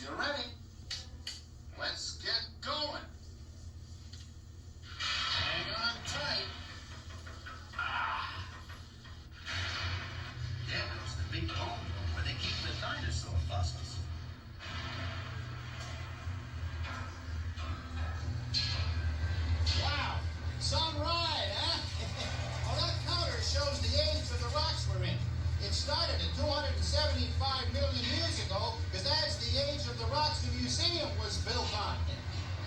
If you're ready, let's get going. Hang on tight. There goes the big hole where they keep the dinosaur fossils. Wow, some ride, huh? Well, that counter shows the age of the rocks we're in. It started at 275 million years ago, because that's the age of the rocks the museum was built on.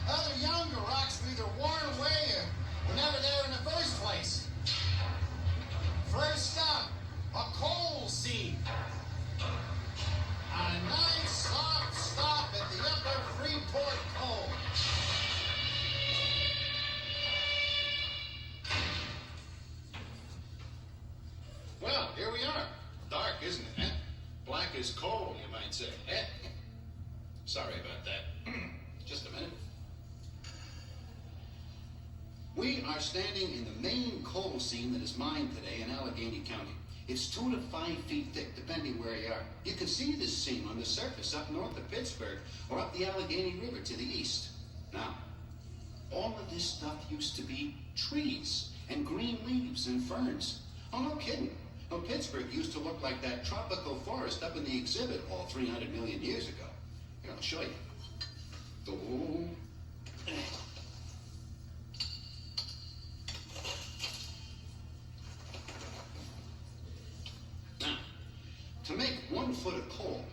Other younger rocks were either worn away or were never there in the first place. First up, a coal seam. A nice soft stop at the upper Freeport coal. Well, here we are. Dark, isn't it, eh? Black as coal, you might say, eh? Sorry about that. Just a minute. We are standing in the main coal seam that is mined today in Allegheny County. It's 2 to 5 feet thick, depending where you are. You can see this seam on the surface up north of Pittsburgh or up the Allegheny River to the east. Now, all of this stuff used to be trees and green leaves and ferns. Oh, no kidding. Well, Pittsburgh used to look like that tropical forest up in the exhibit hall 300 million years ago. Here, I'll show you. Oh. Now, to make 1 foot of coal,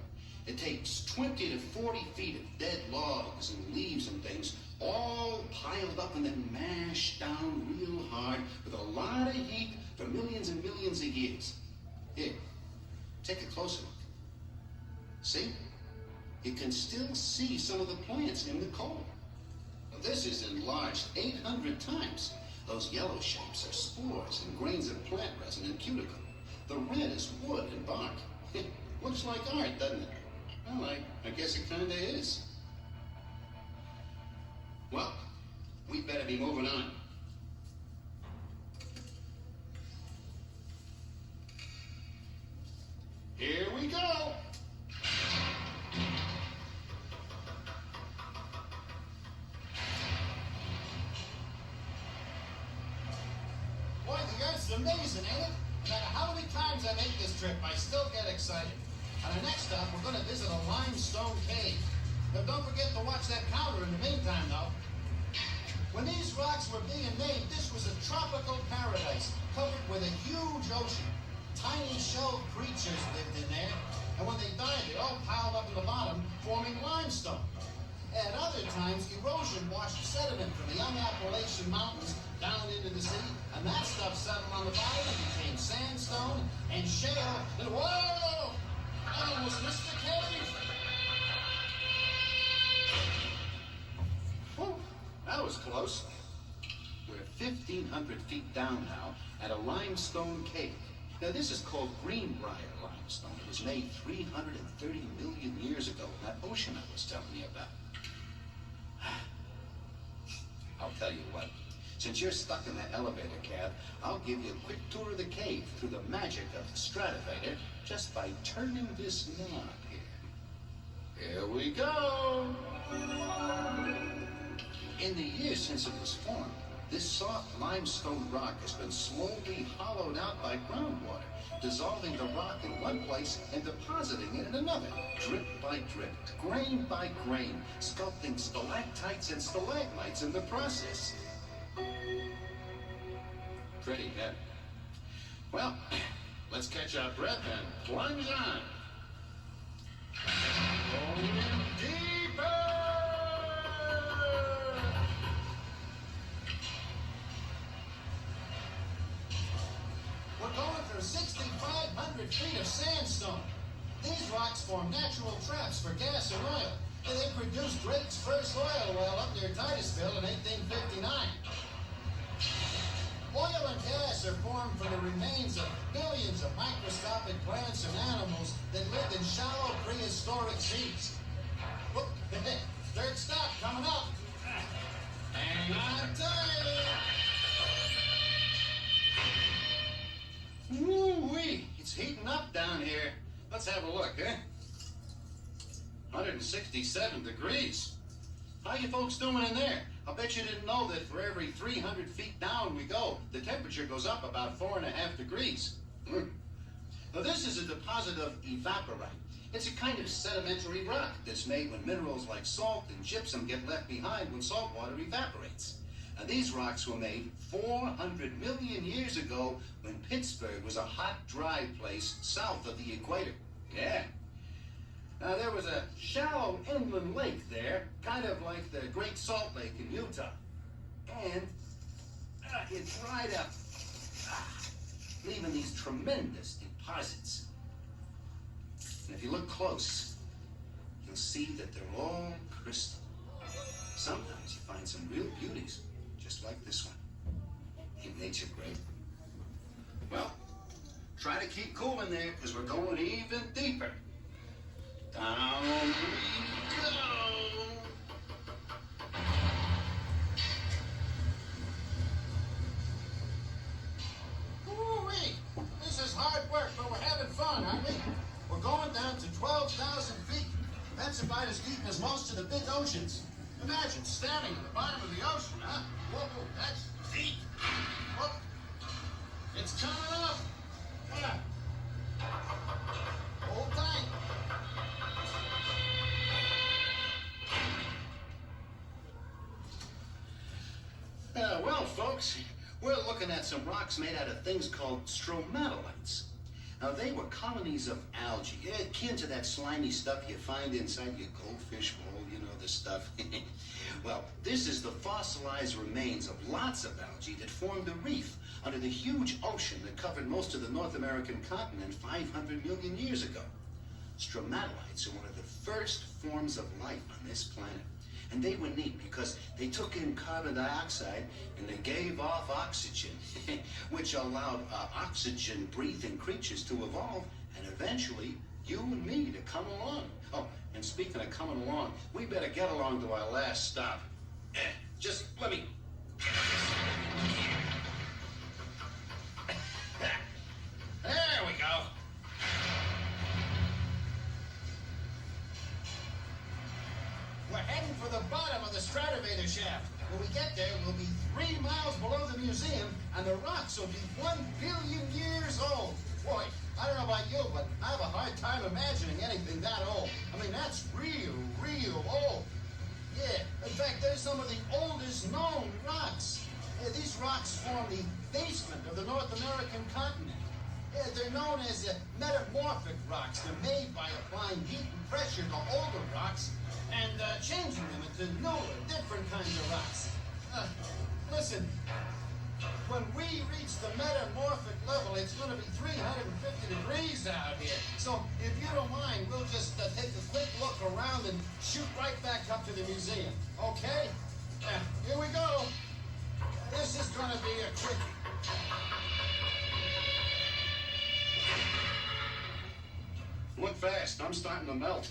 it takes 20 to 40 feet of dead logs and leaves and things all piled up and then mashed down real hard with a lot of heat for millions and millions of years. Here, take a closer look. See? You can still see some of the plants in the coal. Now, this is enlarged 800 times. Those yellow shapes are spores and grains of plant resin and cuticle. The red is wood and bark. It looks like art, doesn't it? Well, I guess it kind of is. Well, we better be moving on. Here we go. Boy, the Earth's amazing, ain't it? No matter how many times I make this trip, I still get excited. On our next stop, we're going to visit a limestone cave. But don't forget to watch that counter in the meantime, though. When these rocks were being made, this was a tropical paradise covered with a huge ocean. Tiny shelled creatures lived in there, and when they died, they all piled up in the bottom, forming limestone. At other times, erosion washed sediment from the young Appalachian Mountains down into the sea, and that stuff settled on the bottom and became sandstone and shale, and whoa! I almost missed the cave! Whew, that was close. We're 1,500 feet down now at a limestone cave. Now, this is called Greenbrier limestone. It was made 330 million years ago in that ocean I was telling you about. I'll tell you what. Since you're stuck in that elevator cab, I'll give you a quick tour of the cave through the magic of the Stratavator just by turning this knob here. Here we go. In the years since it was formed, this soft limestone rock has been slowly hollowed out by groundwater, dissolving the rock in one place and depositing it in another, drip by drip, grain by grain, sculpting stalactites and stalagmites in the process. Pretty heavy. Well, let's catch our breath and plunge on. Going deeper! We're going through 6,500 feet of sandstone. These rocks form natural traps for gas and oil. And they produced Drake's first oil well up near Titusville in 1859. Oil and gas are formed from the remains of billions of microscopic plants and animals that lived in shallow prehistoric seas. Look, third stop coming up. Hang on tight. Woo-wee, it's heating up down here. Let's have a look, eh? 167 degrees. How you folks doing in there? I bet you didn't know that for every 300 feet down we go, the temperature goes up about 4.5 degrees. Now this is a deposit of evaporite. It's a kind of sedimentary rock that's made when minerals like salt and gypsum get left behind when salt water evaporates. Now these rocks were made 400 million years ago when Pittsburgh was a hot, dry place south of the equator. Yeah. Now there was a shallow inland lake there, kind of like the Great Salt Lake in Utah. And it dried up, leaving these tremendous deposits. And if you look close, you'll see that they're all crystal. Sometimes you find some real beauties, just like this one. Ain't nature great? Well, try to keep cool in there, because we're going even deeper. Down we go. Woo-wee! This is hard work, but we're having fun, aren't we? We're going down to 12,000 feet. That's about as deep as most of the big oceans. Imagine standing at the bottom of the ocean, huh? Whoa, that's deep. Whoa. It's coming up. Yeah. Hold tight. Well, folks, we're looking at some rocks made out of things called stromatolites. Now, they were colonies of algae, akin to that slimy stuff you find inside your goldfish bowl, you know, the stuff. Well, this is the fossilized remains of lots of algae that formed a reef under the huge ocean that covered most of the North American continent 500 million years ago. Stromatolites are one of the first forms of life on this planet. And they were neat because they took in carbon dioxide and they gave off oxygen, which allowed oxygen-breathing creatures to evolve and eventually you and me to come along. Oh, and speaking of coming along, we better get along to our last stop. Just let me... There we go. We're heading for the bottom of the Stratavator shaft. When we get there, we'll be 3 miles below the museum, and the rocks will be 1 billion years old. Boy, I don't know about you, but I have a hard time imagining anything that old. I mean, that's real old. Yeah, in fact, they're some of the oldest known rocks. Yeah, these rocks form the basement of the North American continent. Yeah, they're known as metamorphic rocks. They're made by applying heat and pressure to older rocks and changing them into newer, different kinds of rocks. Listen, when we reach the metamorphic level, it's going to be 350 degrees out here. So if you don't mind, we'll just take a quick look around and shoot right back up to the museum. Okay? Here we go. This is going to be a quickie. Look fast, I'm starting to melt.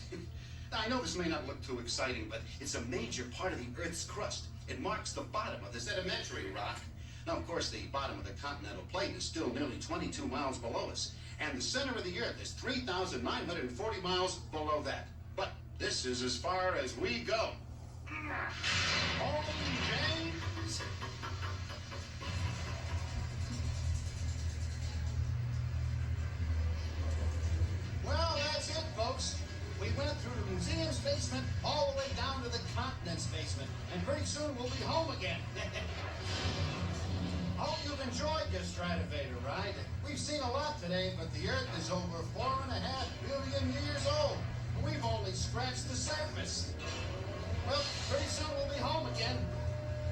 I know this may not look too exciting, but it's a major part of the Earth's crust. It marks the bottom of the sedimentary rock. Now, of course, the bottom of the continental plate is still nearly 22 miles below us, and the center of the Earth is 3,940 miles below that. But this is as far as we go. Home, James. Well, that's it, folks. We went through the museum's basement all the way down to the continent's basement, and pretty soon we'll be home again. Hope you've enjoyed your Stratavator ride. We've seen a lot today, but the Earth is over 4.5 billion years old, and we've only scratched the surface. Well, pretty soon we'll be home again.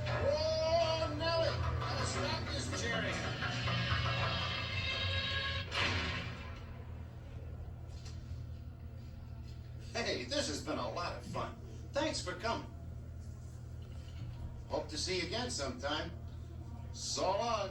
Whoa, Nelly! Gotta strap this chair in. Hey, this has been a lot of fun. Thanks for coming. Hope to see you again sometime. So long.